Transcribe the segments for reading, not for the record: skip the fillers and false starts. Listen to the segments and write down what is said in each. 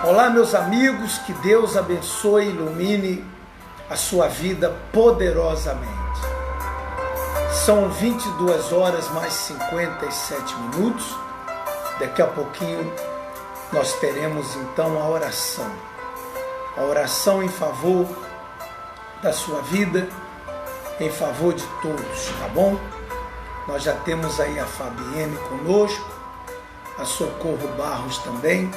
Olá, meus amigos, que Deus abençoe e ilumine a sua vida poderosamente. São 22 horas mais 57 minutos. Daqui a pouquinho nós teremos então a oração. A oração em favor da sua vida, em favor de todos, tá bom? Nós já temos aí a Fabienne conosco, a Socorro Barros também,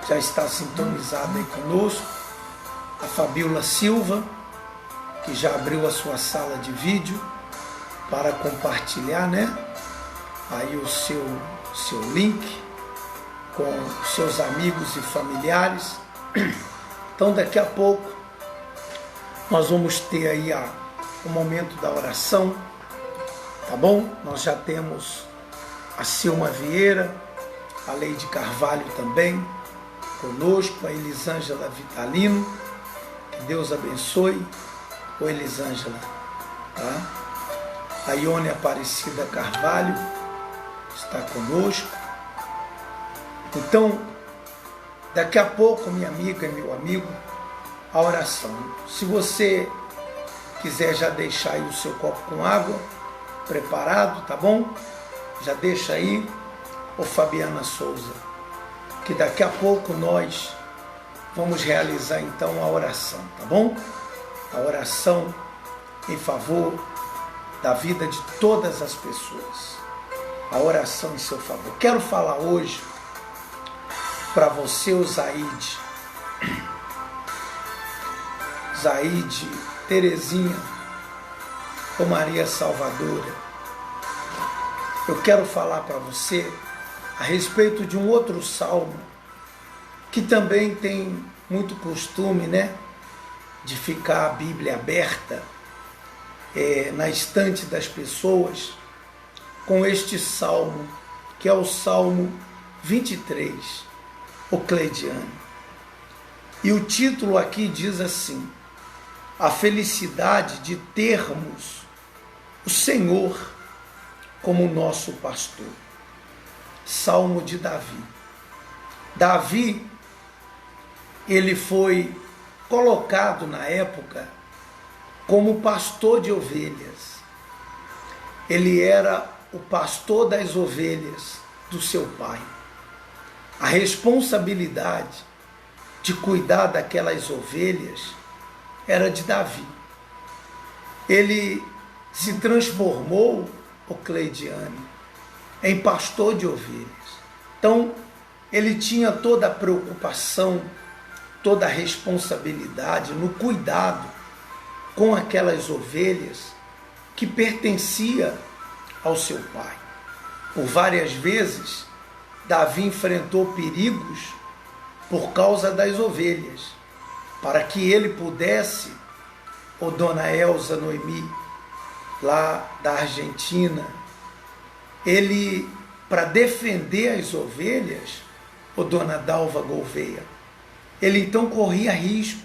já está sintonizada aí conosco, a Fabiola Silva, que já abriu a sua sala de vídeo para compartilhar, né? Aí o seu link com seus amigos e familiares. Então daqui a pouco nós vamos ter aí o momento da oração, tá bom? Nós já temos a Silma Vieira, a Leide Carvalho também conosco, a Elisângela Vitalino, que Deus abençoe. Oi, Elisângela, tá? A Ione Aparecida Carvalho está conosco. Então, daqui a pouco, minha amiga e meu amigo, a oração. Se você quiser já deixar aí o seu copo com água preparado, tá bom? Já deixa aí, ô Fabiana Souza, que daqui a pouco nós vamos realizar então a oração, tá bom? A oração em favor da vida de todas as pessoas. A oração em seu favor. Quero falar hoje para você, o Zaide, Terezinha, ou Maria Salvadora. Eu quero falar para você a respeito de um outro salmo que também tem muito costume, né, de ficar a Bíblia aberta na estante das pessoas, com este salmo, que é o Salmo 23, o Cleidiano. E o título aqui diz assim: a felicidade de termos o Senhor como nosso pastor. Salmo de Davi. Davi, ele foi colocado na época como pastor de ovelhas. Ele era o pastor das ovelhas do seu pai. A responsabilidade de cuidar daquelas ovelhas era de Davi. Ele se transformou, o Cleidiane, em pastor de ovelhas. Então, ele tinha toda a preocupação, toda a responsabilidade no cuidado com aquelas ovelhas que pertencia ao seu pai. Por várias vezes, Davi enfrentou perigos por causa das ovelhas, para que ele pudesse, ou Dona Elza Noemi, lá da Argentina, ele, para defender as ovelhas, ou Dona Dalva Gouveia, ele então corria risco.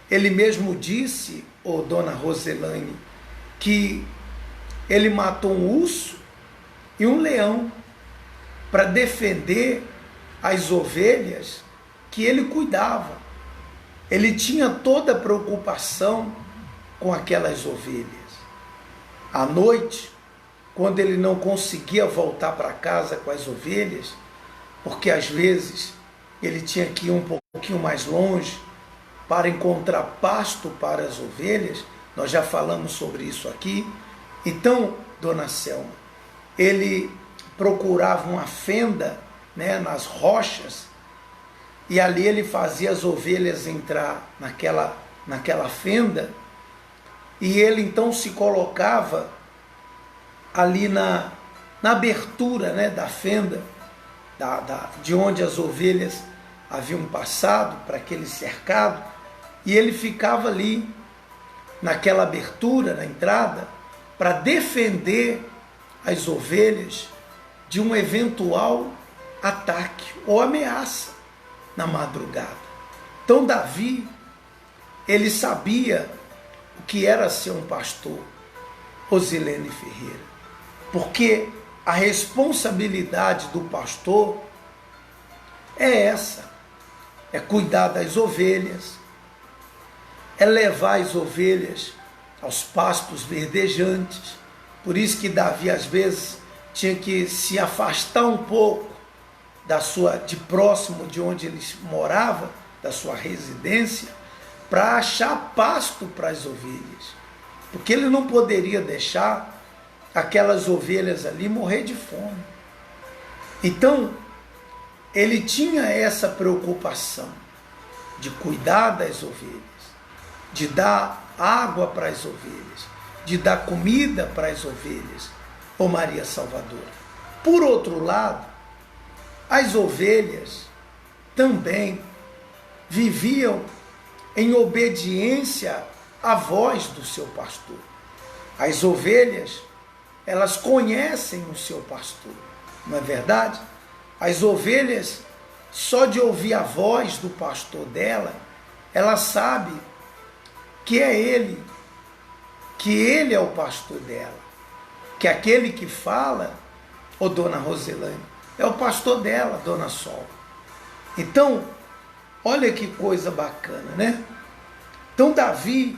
Ele mesmo disse, ou Dona Roselane, que ele matou um urso e um leão para defender as ovelhas que ele cuidava. Ele tinha toda a preocupação com aquelas ovelhas. À noite, quando ele não conseguia voltar para casa com as ovelhas, porque às vezes ele tinha que ir um pouquinho mais longe para encontrar pasto para as ovelhas, nós já falamos sobre isso aqui. Então, Dona Selma, ele procurava uma fenda, né, nas rochas, e ali ele fazia as ovelhas entrar naquela fenda, e ele então se colocava ali na abertura, né, da fenda, de onde as ovelhas haviam passado para aquele cercado, e ele ficava ali naquela abertura, na entrada, para defender as ovelhas de um eventual ataque ou ameaça na madrugada. Então Davi, ele sabia o que era ser um pastor, Rosilene Ferreira, porque a responsabilidade do pastor é essa: é cuidar das ovelhas, é levar as ovelhas aos pastos verdejantes. Por isso que Davi às vezes tinha que se afastar um pouco de próximo de onde ele morava, da sua residência, para achar pasto para as ovelhas, porque ele não poderia deixar aquelas ovelhas ali morrer de fome. Então ele tinha essa preocupação de cuidar das ovelhas, de dar água para as ovelhas, de dar comida para as ovelhas, ó Maria Salvadora. Por outro lado, as ovelhas também viviam em obediência à voz do seu pastor. As ovelhas, elas conhecem o seu pastor, não é verdade? As ovelhas, só de ouvir a voz do pastor dela, ela sabe que é ele, que ele é o pastor dela, que aquele que fala, ô dona Roselane, é o pastor dela, dona Sol. Então, olha que coisa bacana, né? Então Davi,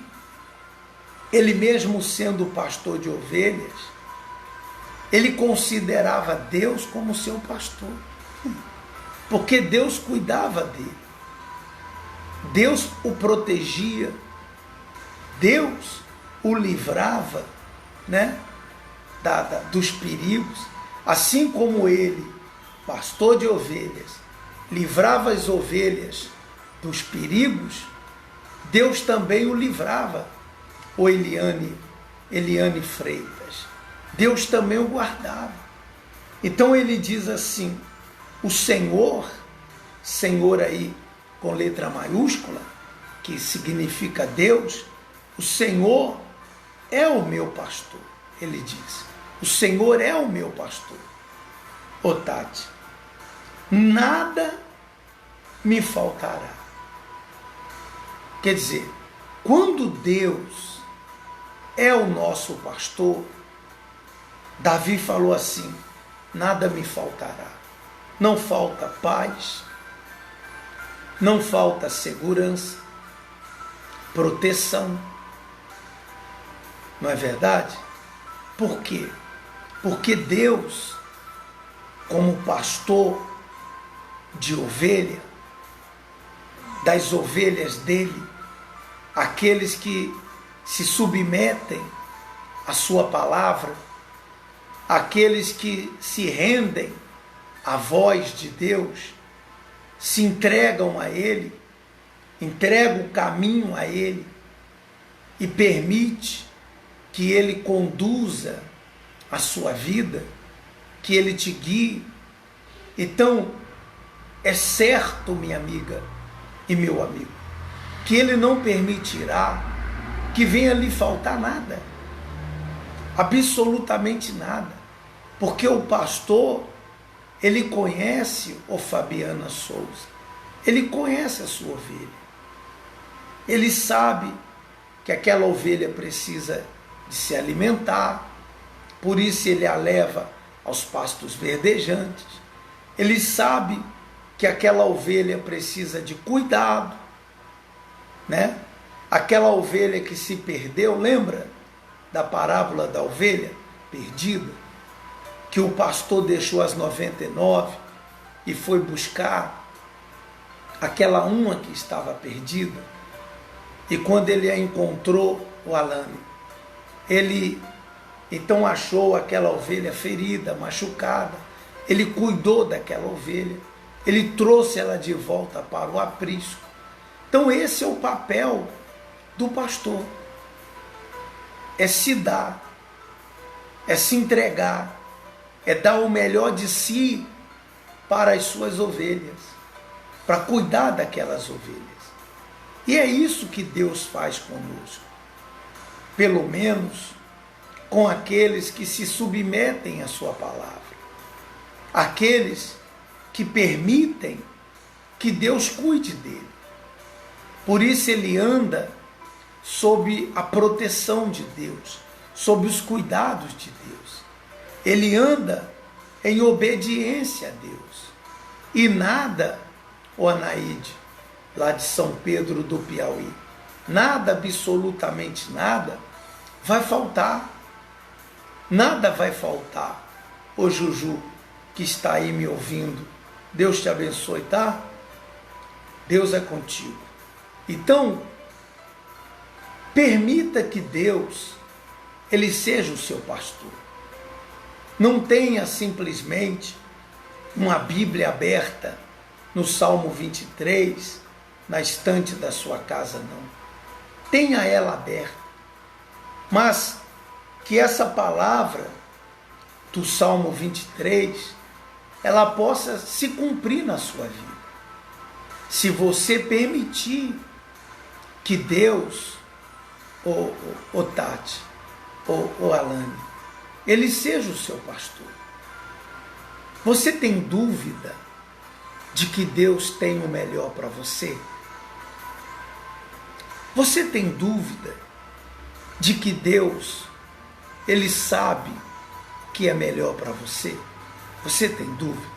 ele mesmo sendo pastor de ovelhas, ele considerava Deus como seu pastor, porque Deus cuidava dele, Deus o protegia, Deus o livrava, né, dos perigos, assim como ele, pastor de ovelhas, livrava as ovelhas dos perigos, Deus também o livrava, o Eliane Freitas. Deus também o guardava. Então ele diz assim: o Senhor, Senhor aí com letra maiúscula, que significa Deus, o Senhor é o meu pastor. Ele diz: o Senhor é o meu pastor. Ô Tati, nada me faltará. Quer dizer, quando Deus é o nosso pastor, Davi falou assim: nada me faltará. Não falta paz, não falta segurança, proteção. Não é verdade? Por quê? Porque Deus, como pastor de ovelha, das ovelhas dele, aqueles que se submetem à sua palavra, aqueles que se rendem à voz de Deus, se entregam a ele, entregam o caminho a ele e permite que ele conduza a sua vida, que ele te guie. Então, é certo, minha amiga e meu amigo, que ele não permitirá que venha lhe faltar nada, absolutamente nada, porque o pastor, ele conhece, o Fabiana Souza, ele conhece a sua ovelha, ele sabe que aquela ovelha precisa de se alimentar, por isso ele a leva aos pastos verdejantes. Ele sabe que aquela ovelha precisa de cuidado, né? Aquela ovelha que se perdeu, lembra da parábola da ovelha perdida? Que o pastor deixou as 99 e foi buscar aquela uma que estava perdida. E quando ele a encontrou, o Alane, ele então achou aquela ovelha ferida, machucada. Ele cuidou daquela ovelha, ele trouxe ela de volta para o aprisco. Então esse é o papel do pastor, é se dar, é se entregar, é dar o melhor de si para as suas ovelhas, para cuidar daquelas ovelhas. E é isso que Deus faz conosco, pelo menos com aqueles que se submetem à sua palavra, aqueles que permitem que Deus cuide dele. Por isso ele anda sob a proteção de Deus, sob os cuidados de Deus. Ele anda em obediência a Deus. E nada ô Anaíde, lá de São Pedro do Piauí. Nada, absolutamente nada, vai faltar. Nada vai faltar. Ô Juju, que está aí me ouvindo, Deus te abençoe, tá? Deus é contigo. Então, permita que Deus, Ele seja o seu pastor. Não tenha simplesmente uma Bíblia aberta no Salmo 23, na estante da sua casa, não. Tenha ela aberta, mas que essa palavra do Salmo 23, ela possa se cumprir na sua vida. Se você permitir que Deus, o Tati, o Alane, Ele seja o seu pastor. Você tem dúvida de que Deus tem o melhor para você? Você tem dúvida de que Deus, Ele sabe o que é melhor para você? Você tem dúvida?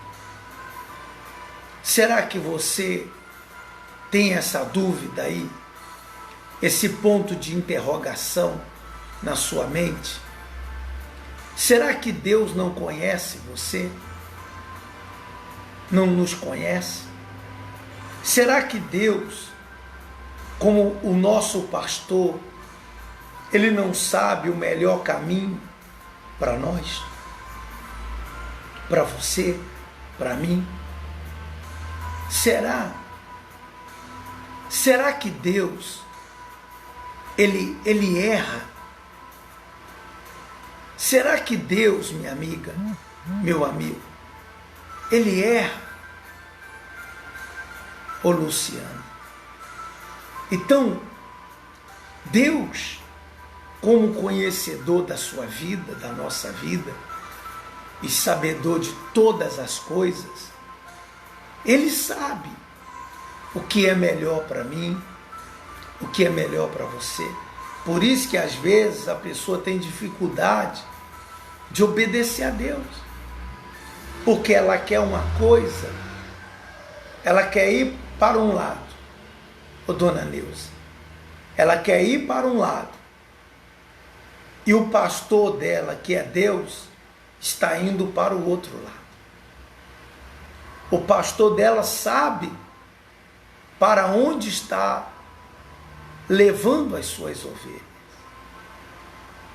Será que você tem essa dúvida aí? Esse ponto de interrogação na sua mente? Será que Deus não conhece você? Não nos conhece? Será que Deus, como o nosso pastor, Ele não sabe o melhor caminho para nós? Para você? Para mim? Será? Será que Deus, Ele erra? Será que Deus, minha amiga, meu amigo, Ele erra? Ô Luciano. Então, Deus, como conhecedor da sua vida, da nossa vida, e sabedor de todas as coisas, Ele sabe o que é melhor para mim, o que é melhor para você. Por isso que às vezes a pessoa tem dificuldade de obedecer a Deus. Porque ela quer uma coisa, ela quer ir para um lado, ô dona Neuza, ela quer ir para um lado, e o pastor dela, que é Deus, está indo para o outro lado. O pastor dela sabe para onde está levando as suas ovelhas.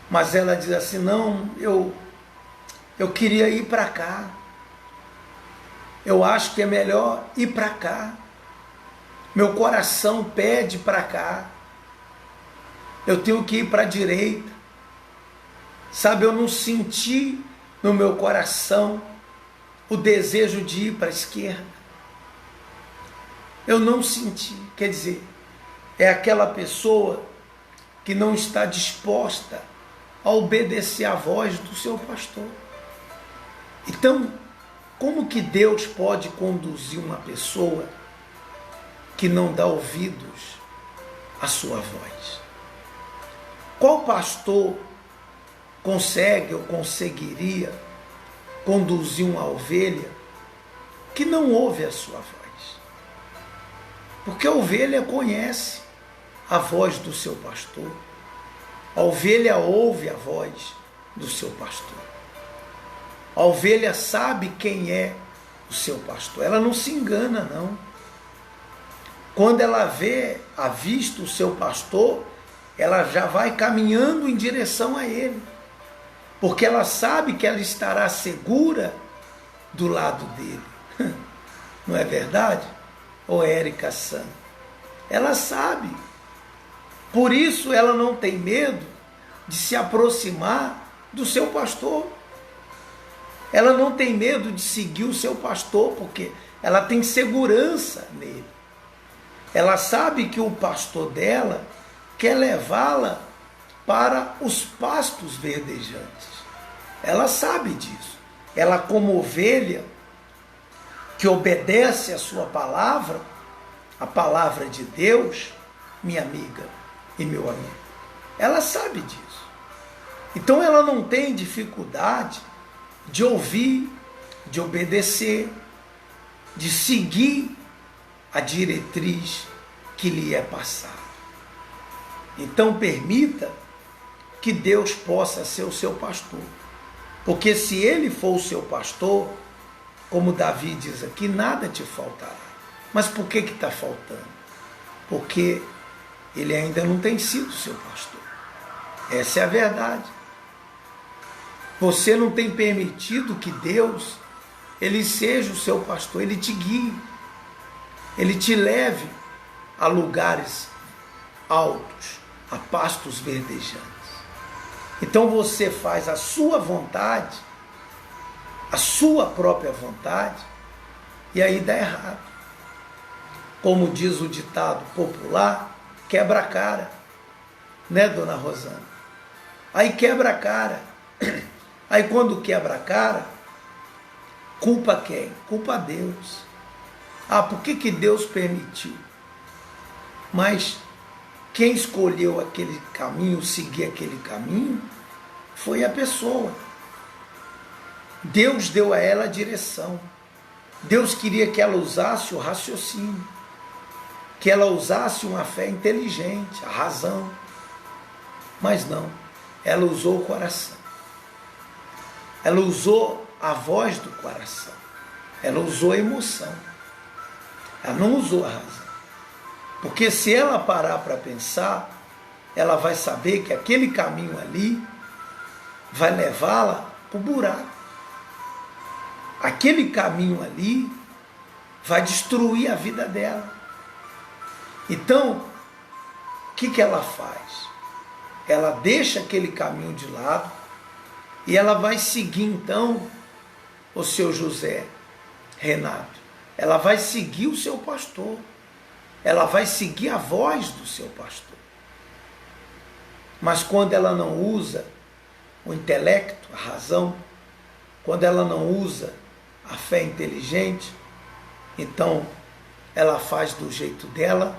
Mas ela diz assim, não, eu queria ir para cá. Eu acho que é melhor ir para cá. Meu coração pede para cá. Eu tenho que ir para a direita. Sabe, eu não senti no meu coração o desejo de ir para a esquerda. Eu não senti. Quer dizer, é aquela pessoa que não está disposta a obedecer à voz do seu pastor. Então, como que Deus pode conduzir uma pessoa que não dá ouvidos à sua voz? Qual pastor consegue ou conseguiria conduzir uma ovelha que não ouve a sua voz? Porque a ovelha conhece a voz do seu pastor. A ovelha ouve a voz do seu pastor. A ovelha sabe quem é o seu pastor. Ela não se engana, não. Quando ela avista o seu pastor, ela já vai caminhando em direção a ele. Porque ela sabe que ela estará segura do lado dele. Não é verdade? Ô Érica San. Ela sabe. Por isso ela não tem medo de se aproximar do seu pastor. Ela não tem medo de seguir o seu pastor, porque ela tem segurança nele. Ela sabe que o pastor dela quer levá-la para os pastos verdejantes. Ela sabe disso. Ela, como ovelha que obedece a sua palavra, a palavra de Deus, minha amiga e meu amigo, ela sabe disso. Então ela não tem dificuldade de ouvir, de obedecer, de seguir a diretriz que lhe é passada. Então permita que Deus possa ser o seu pastor. Porque se Ele for o seu pastor, como Davi diz aqui, nada te faltará. Mas por que está faltando? Porque Ele ainda não tem sido seu pastor. Essa é a verdade. Você não tem permitido que Deus, Ele seja o seu pastor, Ele te guie, Ele te leve a lugares altos, a pastos verdejantes. Então você faz a sua vontade, a sua própria vontade, e aí dá errado. Como diz o ditado popular, quebra a cara, né, dona Rosana? Aí quebra a cara. Aí quando quebra a cara, culpa quem? Culpa Deus. Ah, por que Deus permitiu? Mas quem escolheu aquele caminho, seguir aquele caminho, foi a pessoa. Deus deu a ela a direção. Deus queria que ela usasse o raciocínio, que ela usasse uma fé inteligente, a razão. Mas não, ela usou o coração. Ela usou a voz do coração. Ela usou a emoção. Ela não usou a razão. Porque se ela parar para pensar, ela vai saber que aquele caminho ali vai levá-la para o buraco. Aquele caminho ali vai destruir a vida dela. Então, o que ela faz? Ela deixa aquele caminho de lado e ela vai seguir então o seu José Renato. Ela vai seguir o seu pastor. Ela vai seguir a voz do seu pastor. Mas quando ela não usa o intelecto, a razão, quando ela não usa a fé inteligente, então ela faz do jeito dela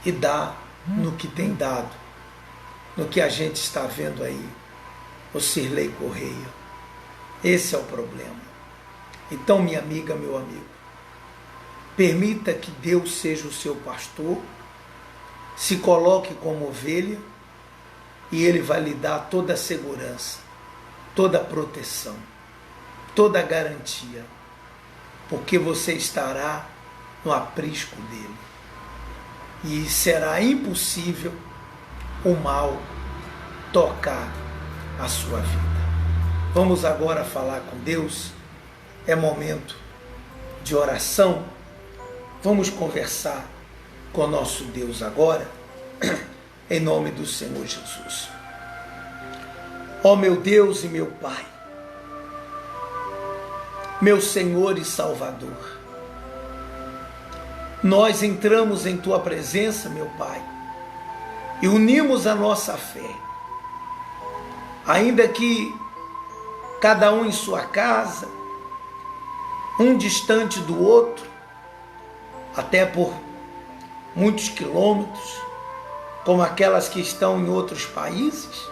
e dá no que tem dado, no que a gente está vendo aí, o Cirlei Correia. Esse é o problema. Então, minha amiga, meu amigo, permita que Deus seja o seu pastor, se coloque como ovelha e Ele vai lhe dar toda a segurança, toda a proteção, toda a garantia, porque você estará no aprisco dele e será impossível o mal tocar a sua vida. Vamos agora falar com Deus, é momento de oração. Vamos conversar com nosso Deus agora, em nome do Senhor Jesus. Ó meu Deus e meu Pai, meu Senhor e Salvador, nós entramos em Tua presença, meu Pai, e unimos a nossa fé, ainda que cada um em sua casa, um distante do outro, até por muitos quilômetros, como aquelas que estão em outros países,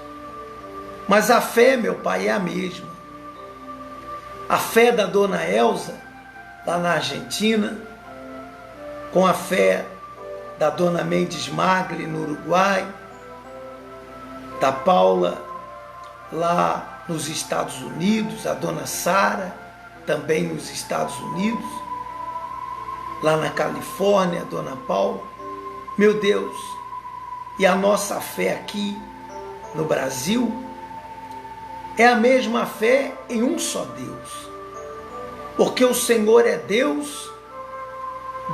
mas a fé, meu Pai, é a mesma. A fé da dona Elza, lá na Argentina, com a fé da dona Mendes Magli, no Uruguai, da Paula, lá nos Estados Unidos, a dona Sara, também nos Estados Unidos, lá na Califórnia, a dona Paula, meu Deus, e a nossa fé aqui no Brasil é a mesma fé em um só Deus, porque o Senhor é Deus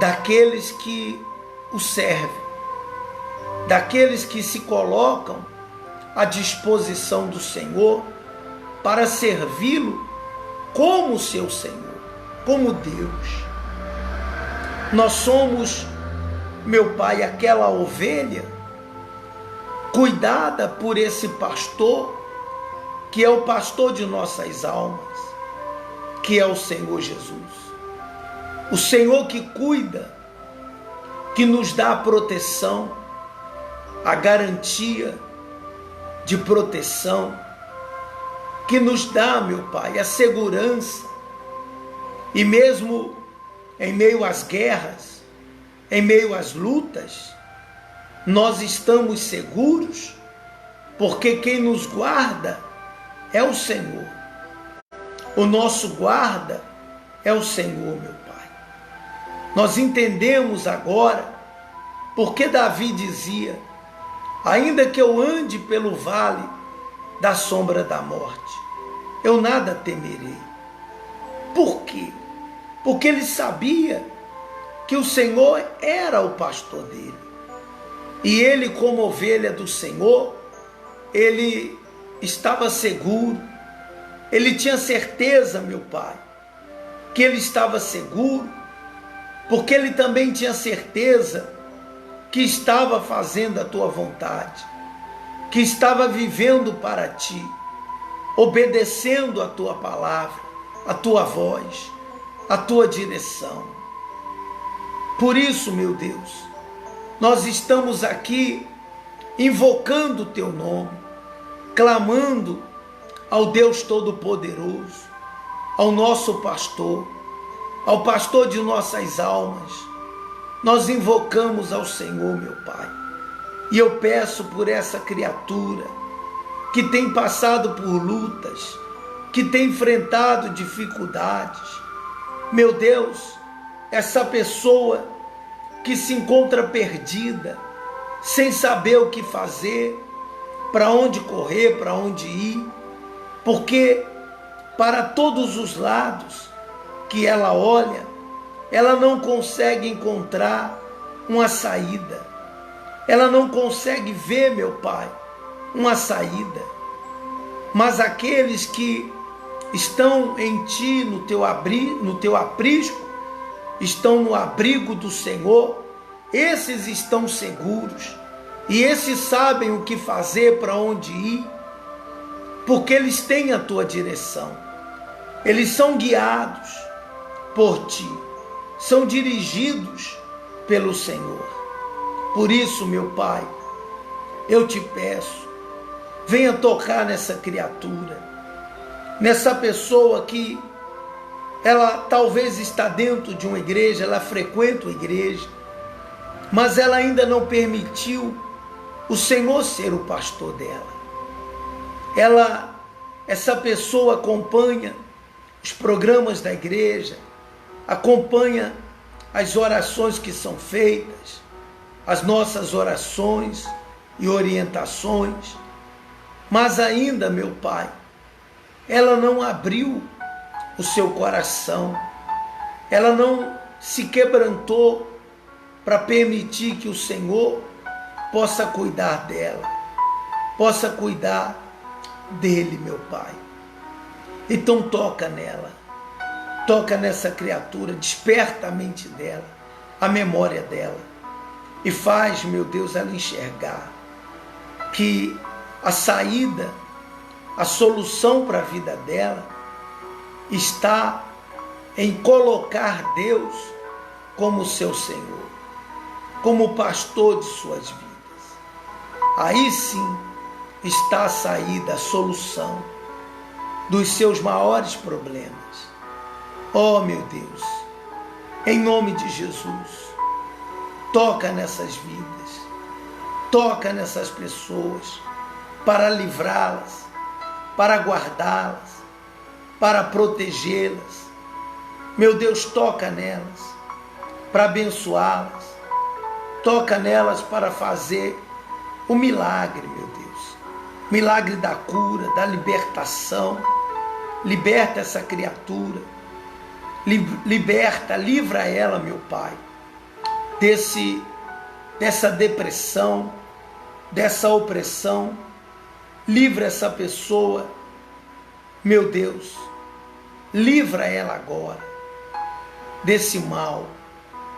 daqueles que o servem, daqueles que se colocam à disposição do Senhor para servi-lo como seu Senhor, como Deus. Nós somos, meu Pai, aquela ovelha cuidada por esse pastor, que é o pastor de nossas almas, que é o Senhor Jesus. O Senhor que cuida, que nos dá a proteção, a garantia de proteção, que nos dá, meu Pai, a segurança, e mesmo em meio às guerras, em meio às lutas, nós estamos seguros, porque quem nos guarda é o Senhor. O nosso guarda é o Senhor, meu Pai. Nós entendemos agora porque Davi dizia: ainda que eu ande pelo vale da sombra da morte, eu nada temerei. Por quê? Porque ele sabia que o Senhor era o pastor dele. E ele, como ovelha do Senhor, ele estava seguro. Ele tinha certeza, meu Pai, que ele estava seguro, porque ele também tinha certeza que estava fazendo a tua vontade, que estava vivendo para ti, obedecendo a tua palavra, a tua voz, a tua direção. Por isso, meu Deus, nós estamos aqui invocando o teu nome, clamando ao Deus Todo-Poderoso, ao nosso pastor, ao pastor de nossas almas. Nós invocamos ao Senhor, meu Pai. E eu peço por essa criatura que tem passado por lutas, que tem enfrentado dificuldades. Meu Deus, essa pessoa que se encontra perdida, sem saber o que fazer, para onde correr, para onde ir, porque para todos os lados que ela olha, ela não consegue encontrar uma saída. Ela não consegue ver, meu Pai, uma saída. Mas aqueles que estão em Ti, no teu aprisco, estão no abrigo do Senhor, esses estão seguros. E esses sabem o que fazer, para onde ir, porque eles têm a Tua direção. Eles são guiados por Ti, são dirigidos pelo Senhor. Por isso, meu Pai, eu te peço, venha tocar nessa criatura, nessa pessoa que ela talvez está dentro de uma igreja, ela frequenta uma igreja, mas ela ainda não permitiu o Senhor ser o pastor dela. Essa pessoa acompanha os programas da igreja, acompanha as orações que são feitas, as nossas orações e orientações, mas ainda, meu Pai, ela não abriu o seu coração, ela não se quebrantou para permitir que o Senhor possa cuidar dela, possa cuidar dele, meu Pai. Então toca nela, toca nessa criatura, desperta a mente dela, a memória dela, e faz, meu Deus, ela enxergar que a saída, a solução para a vida dela está em colocar Deus como seu Senhor, como o pastor de suas vidas. Aí sim está a saída, a solução dos seus maiores problemas. Oh, meu Deus, em nome de Jesus, toca nessas vidas, toca nessas pessoas, para livrá-las, para guardá-las, para protegê-las. Meu Deus, toca nelas, para abençoá-las, toca nelas para fazer o milagre, meu Deus, milagre da cura, da libertação. Liberta essa criatura, liberta, livra ela, meu Pai, dessa depressão, dessa opressão. Livra essa pessoa, meu Deus, livra ela agora desse mal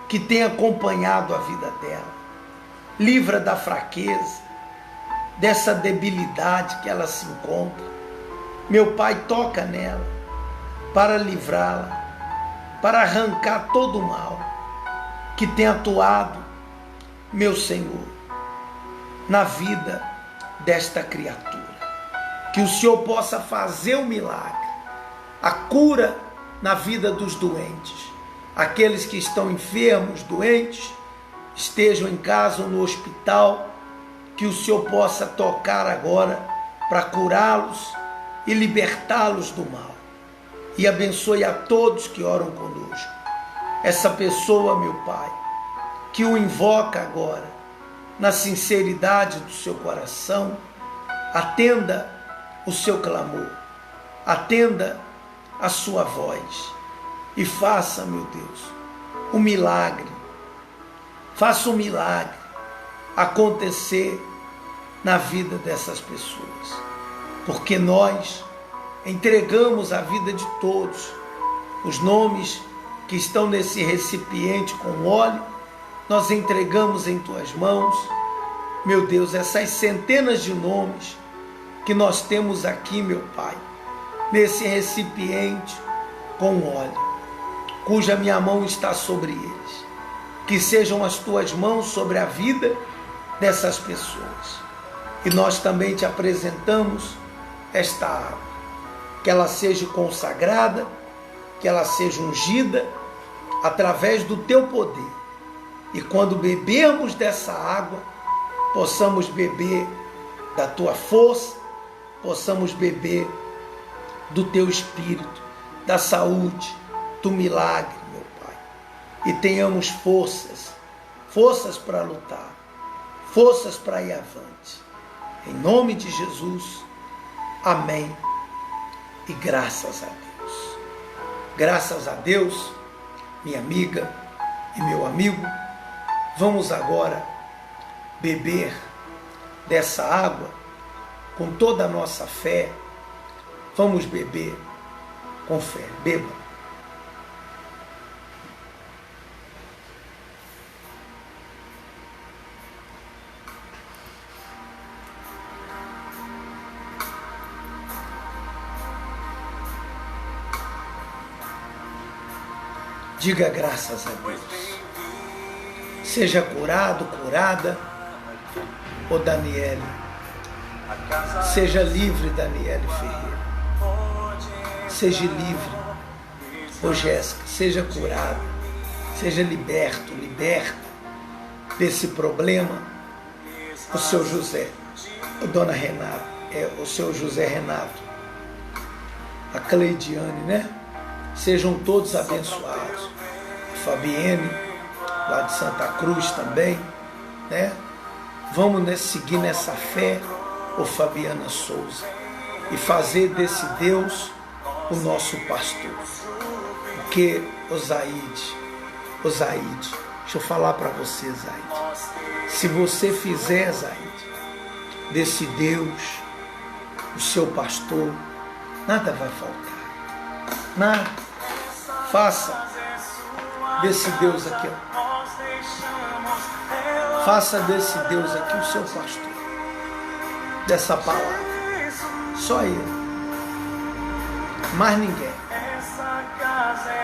que tem acompanhado a vida dela. Livra da fraqueza, dessa debilidade que ela se encontra. Meu Pai, toca nela para livrá-la, para arrancar todo o mal que tem atuado, meu Senhor, na vida desta criatura. Que o Senhor possa fazer o milagre, a cura na vida dos doentes, aqueles que estão enfermos, doentes, estejam em casa ou no hospital, que o Senhor possa tocar agora para curá-los e libertá-los do mal. E abençoe a todos que oram conosco. Essa pessoa, meu Pai, que o invoca agora, na sinceridade do seu coração, atenda o seu clamor, atenda a sua voz e faça, meu Deus, um milagre. Faça um milagre acontecer na vida dessas pessoas, porque nós entregamos a vida de todos, os nomes que estão nesse recipiente com óleo, nós entregamos em tuas mãos, meu Deus, essas centenas de nomes que nós temos aqui, meu Pai, nesse recipiente com óleo, cuja minha mão está sobre eles, que sejam as tuas mãos sobre a vida dessas pessoas. E nós também te apresentamos esta água, que ela seja consagrada, que ela seja ungida através do teu poder. E quando bebermos dessa água, possamos beber da tua força, possamos beber do teu espírito, da saúde, do milagre, meu Pai. E tenhamos forças para lutar, forças para ir avante. Em nome de Jesus, amém. E graças a Deus. Graças a Deus, minha amiga e meu amigo, vamos agora beber dessa água com toda a nossa fé. Vamos beber com fé. Beba. Diga graças a Deus. Seja curado, curada, ô Daniele. Seja livre, Daniele Ferreira. Seja livre, ô Jéssica. Seja curada. Seja liberto, liberta desse problema. O seu José, o Dona Renata, o seu José Renato. A Cleidiane, né? Sejam todos abençoados. A Fabienne, lá de Santa Cruz também, né? Vamos seguir nessa fé, ô Fabiana Souza, e fazer desse Deus o nosso pastor. Porque, Zaide, deixa eu falar para você, Zaide. Se você fizer, Zaide, desse Deus o seu pastor, nada vai faltar. Nada. Faça desse Deus aqui, faça desse Deus aqui o seu pastor, dessa palavra, só Ele, mais ninguém.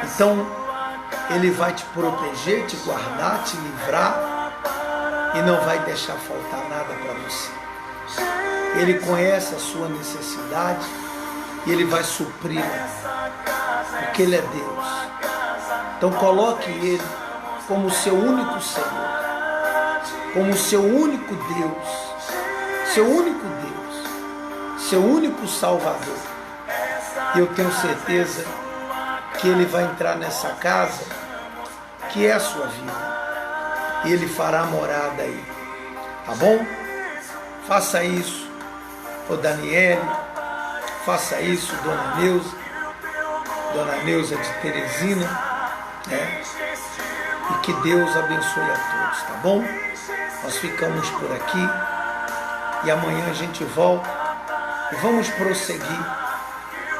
Então Ele vai te proteger, te guardar, te livrar e não vai deixar faltar nada para você. Ele conhece a sua necessidade e Ele vai supri-la, porque Ele é Deus. Então coloque Ele como seu único Senhor, como seu único Deus, seu único Salvador. E eu tenho certeza que Ele vai entrar nessa casa, que é a sua vida, e Ele fará morada aí, tá bom? Faça isso, ô Daniele, faça isso, Dona Neuza de Teresina, né? E que Deus abençoe a todos, tá bom? Nós ficamos por aqui e amanhã a gente volta e vamos prosseguir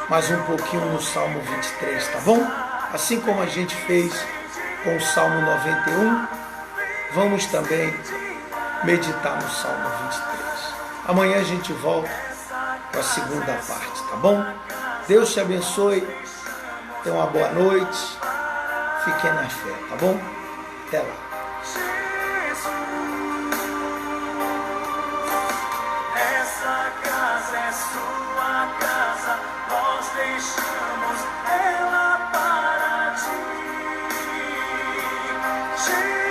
mais um pouquinho no Salmo 23, tá bom? Assim como a gente fez com o Salmo 91, vamos também meditar no Salmo 23. Amanhã a gente volta para a segunda parte, tá bom? Deus te abençoe, tenha uma boa noite, fiquem na fé, tá bom? Até lá. Essa casa é sua casa, nós deixamos ela para ti. Jesus.